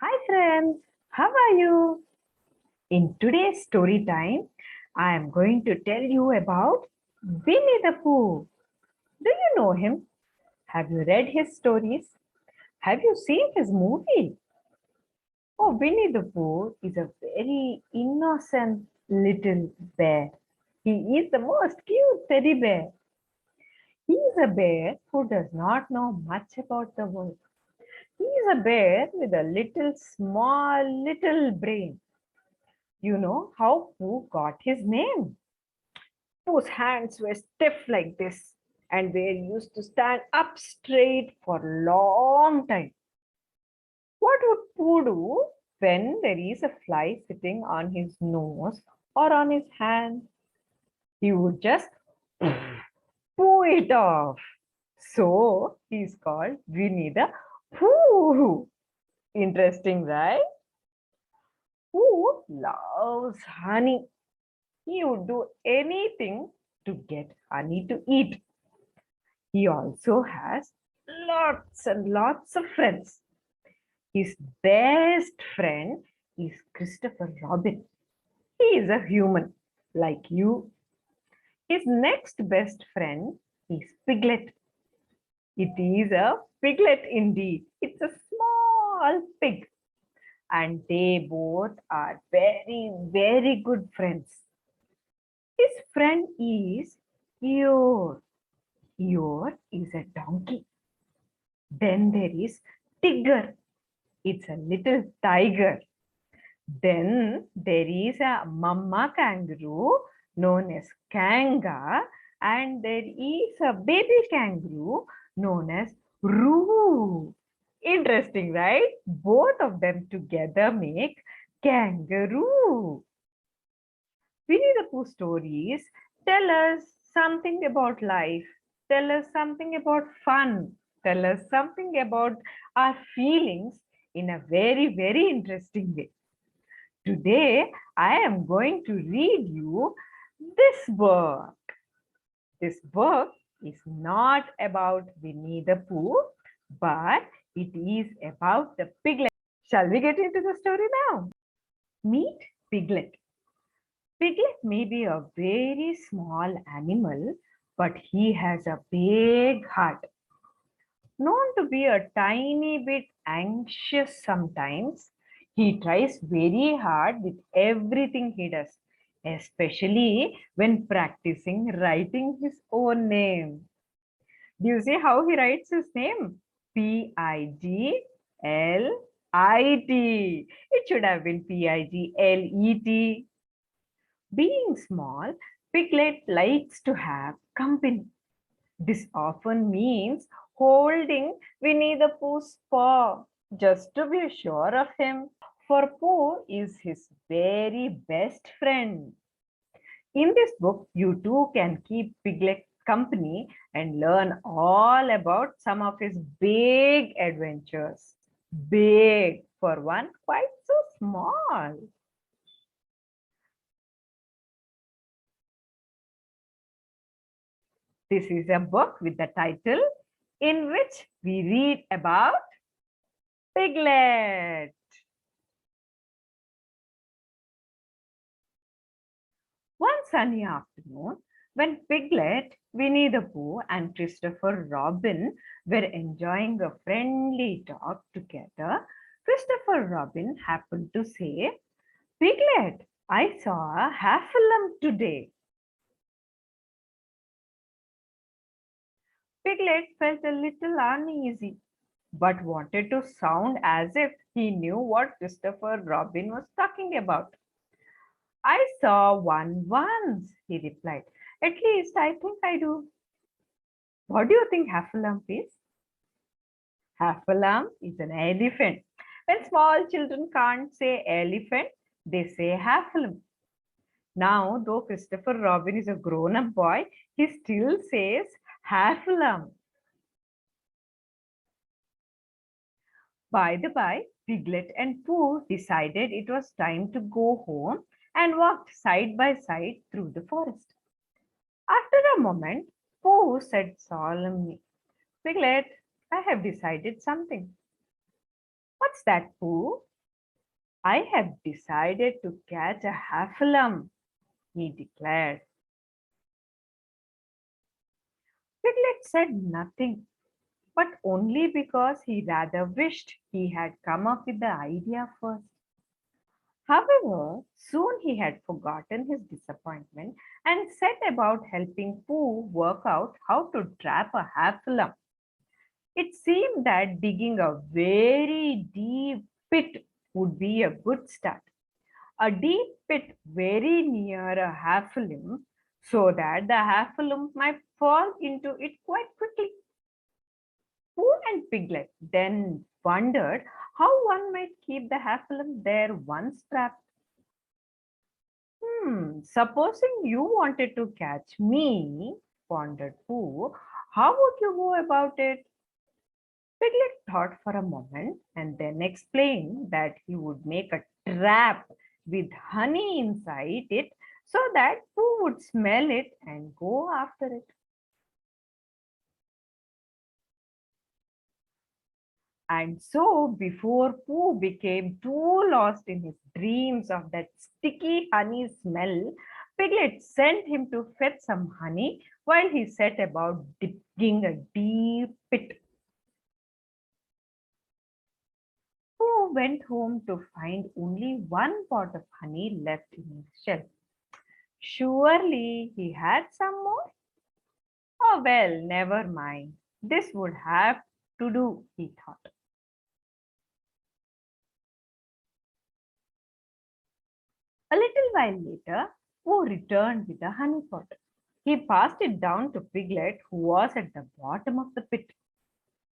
Hi friends, how are you? In today's story time, I am going to tell you about Winnie the Pooh. Do you know him? Have you read his stories? Have you seen his movie? Oh, Winnie the Pooh is a very innocent little bear. He is the most cute teddy bear. He is a bear who does not know much about the world. He is a bear with a little brain. You know how Pooh got his name? Pooh's hands were stiff like this and they used to stand up straight for a long time. What would Pooh do when there is a fly sitting on his nose or on his hand? He would just poo it off. So he's called Winnie the Pooh. Interesting, right? Pooh loves honey. He would do anything to get honey to eat. He also has lots and lots of friends. His best friend is Christopher Robin. He is a human like you. His next best friend is Piglet. It is a piglet indeed. It's a small pig. And they both are very, very good friends. His friend is Eeyore. Eeyore is a donkey. Then there is Tigger. It's a little tiger. Then there is a mama kangaroo known as Kanga, and there is a baby kangaroo known as Roo. Interesting, right? Both of them together make kangaroo. Winnie the Pooh stories tell us something about life, tell us something about fun, tell us something about our feelings in a very, very interesting way. Today, I am going to read you this book. This book is not about Winnie the Pooh, but it is about the piglet. Shall we get into the story now? Meet Piglet. Piglet may be a very small animal, but he has a big heart. Known to be a tiny bit anxious sometimes, he tries very hard with everything he does, especially when practicing writing his own name. Do you see how he writes his name? Piglet. It should have been Piglet. Being small, Piglet likes to have company. This often means holding Winnie the Pooh's paw just to be sure of him, for Pooh is his very best friend. In this book, you too can keep Piglet company and learn all about some of his big adventures. Big for one quite so small. This is a book with the title in which we read about Piglet. One sunny afternoon, when Piglet, Winnie the Pooh, and Christopher Robin were enjoying a friendly talk together, Christopher Robin happened to say, Piglet, I saw a heffalump today. Piglet felt a little uneasy, but wanted to sound as if he knew what Christopher Robin was talking about. I saw one once, he replied. At least I think I do. What do you think heffalump is? Heffalump is an elephant. When small children can't say elephant, they say heffalump. Now, though Christopher Robin is a grown-up boy, he still says heffalump. By the by, Piglet and Pooh decided it was time to go home and walked side by side through the forest. After a moment, Pooh said solemnly, Piglet, I have decided something. What's that, Pooh? I have decided to catch a half-lump, he declared. Piglet said nothing, but only because he rather wished he had come up with the idea first. However, soon he had forgotten his disappointment and set about helping Pooh work out how to trap a half-lump. It seemed that digging a very deep pit would be a good start. A deep pit very near a half-lump so that the half-lump might fall into it quite quickly. Pooh and Piglet then wondered how one might keep the half-lump there once trapped. Supposing you wanted to catch me, pondered Pooh, how would you go about it? Piglet thought for a moment and then explained that he would make a trap with honey inside it so that Pooh would smell it and go after it. And so, before Pooh became too lost in his dreams of that sticky honey smell, Piglet sent him to fetch some honey while he set about digging a deep pit. Pooh went home to find only one pot of honey left in his shell. Surely he had some more? Oh well, never mind. This would have to do, he thought. A little while later, Pooh returned with a honey pot. He passed it down to Piglet, who was at the bottom of the pit.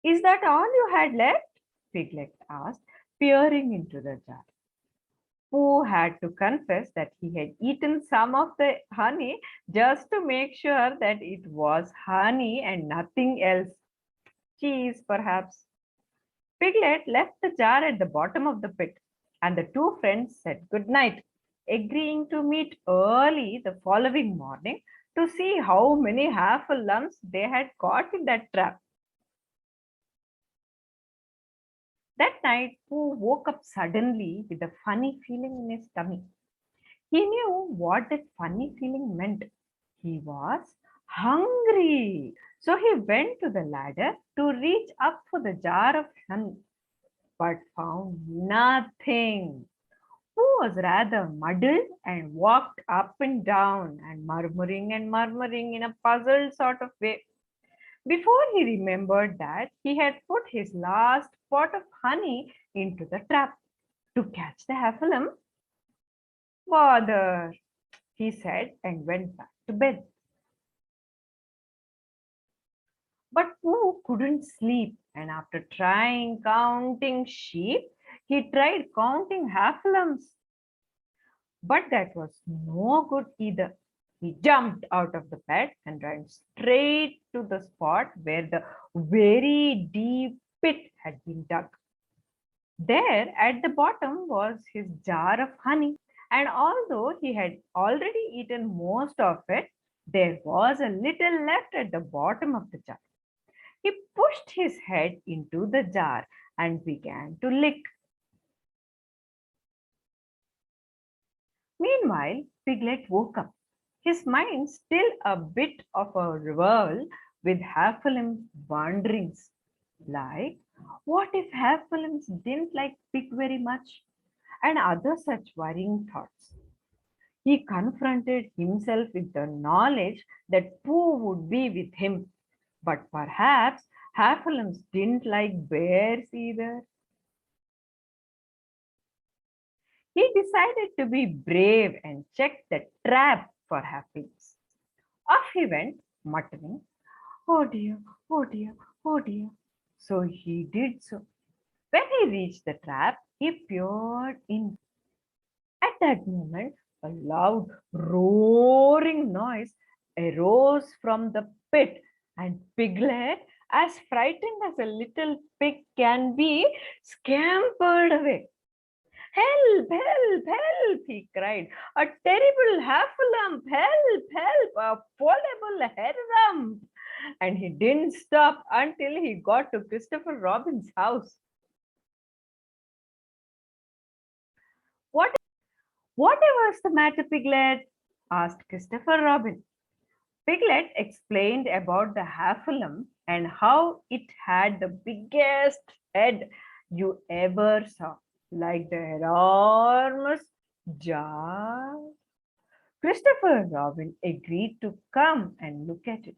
Is that all you had left? Piglet asked, peering into the jar. Pooh had to confess that he had eaten some of the honey just to make sure that it was honey and nothing else. Cheese, perhaps. Piglet left the jar at the bottom of the pit, and the two friends said good night, agreeing to meet early the following morning to see how many half lumps they had caught in that trap. That night, Pooh woke up suddenly with a funny feeling in his tummy. He knew what that funny feeling meant. He was hungry. So he went to the ladder to reach up for the jar of honey, but found nothing. Who was rather muddled and walked up and down and murmuring in a puzzled sort of way. Before he remembered that he had put his last pot of honey into the trap to catch the half-lump. Bother, he said and went back to bed. But Pooh couldn't sleep, and after trying counting sheep, he tried counting half-lumps. But that was no good either. He jumped out of the bed and ran straight to the spot where the very deep pit had been dug. There at the bottom was his jar of honey, and although he had already eaten most of it, there was a little left at the bottom of the jar. He pushed his head into the jar and began to lick. Meanwhile, Piglet woke up, his mind still a bit of a whirl with Halflim's wanderings. Like, what if Halflims didn't like Pig very much? And other such worrying thoughts. He confronted himself with the knowledge that Pooh would be with him. But perhaps Halflims didn't like bears either. He decided to be brave and check the trap for happiness. Off he went, muttering, "Oh dear, oh dear, oh dear." So he did so. When he reached the trap, he peered in. At that moment, a loud roaring noise arose from the pit, and Piglet, as frightened as a little pig can be, scampered away. "Help, help, help!" he cried. "A terrible half-lump! Help, help! A foldable head lump!" And he didn't stop until he got to Christopher Robin's house. What, whatever's the matter, Piglet? Asked Christopher Robin. Piglet explained about the Haffalum and how it had the biggest head you ever saw, like the enormous jar. Christopher Robin agreed to come and look at it.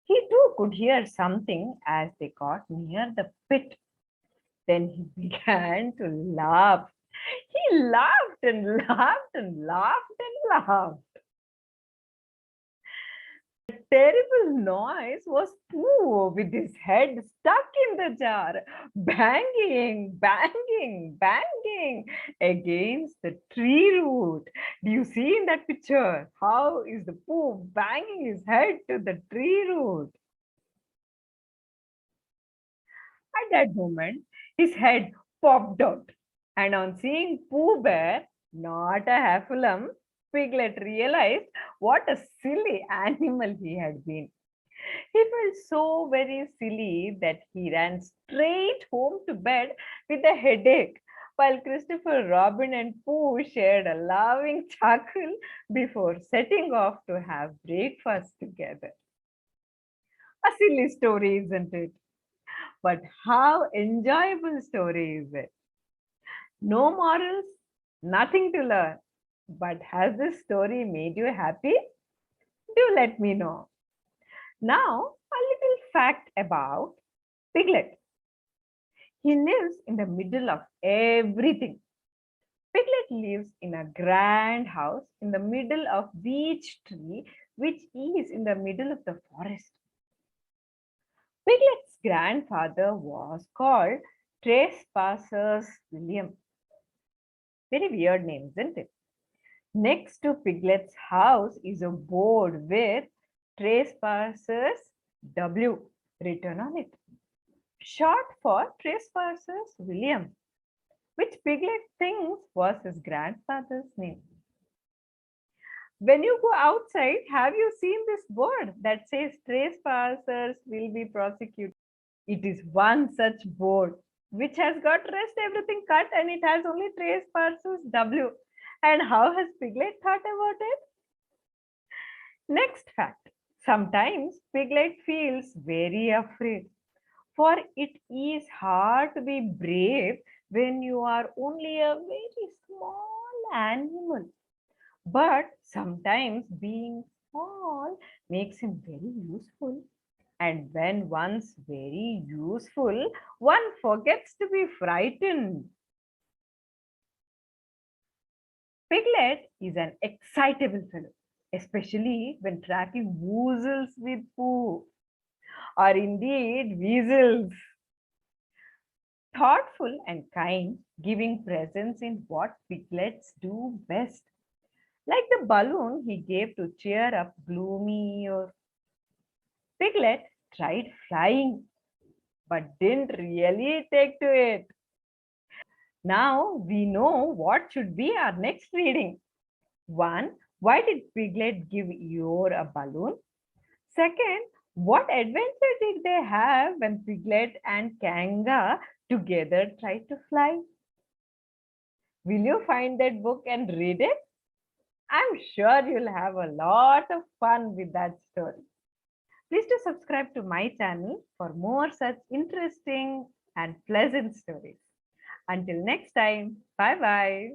He too could hear something as they got near the pit. Then he began to laugh. He laughed and laughed and laughed and laughed. Terrible noise was Pooh with his head stuck in the jar, banging, banging, banging against the tree root. Do you see in that picture? How is the Pooh banging his head to the tree root? At that moment, his head popped out, and on seeing Pooh Bear, not a Haffalum, Piglet realized what a silly animal he had been. He felt so very silly that he ran straight home to bed with a headache, while Christopher Robin and Pooh shared a loving chuckle before setting off to have breakfast together. A silly story, isn't it? But how enjoyable story is it? No morals, nothing to learn. But has this story made you happy? Do let me know. Now, a little fact about Piglet. He lives in the middle of everything. Piglet lives in a grand house in the middle of beech tree, which is in the middle of the forest. Piglet's grandfather was called Trespassers William. Very weird name, isn't it? Next to Piglet's house is a board with Trespassers W written on it, short for Trespassers William, which Piglet thinks was his grandfather's name. When you go outside, have you seen this board that says trespassers will be prosecuted? It is one such board which has got rest everything cut and it has only trespassers W. And how has Piglet thought about it? Next fact. Sometimes Piglet feels very afraid, for it is hard to be brave when you are only a very small animal. But sometimes being small makes him very useful. And when one's very useful, one forgets to be frightened. Piglet is an excitable fellow, especially when tracking woozles with Pooh, or indeed weasels. Thoughtful and kind, giving presents in what piglets do best, like the balloon he gave to cheer up gloomy or Piglet tried flying but didn't really take to it. Now we know what should be our next reading. 1. Why did Piglet give Eeyore a balloon? Second, what adventure did they have when Piglet and Kanga together tried to fly? Will you find that book and read it? I'm sure you'll have a lot of fun with that story. Please do subscribe to my channel for more such interesting and pleasant stories. Until next time, bye bye.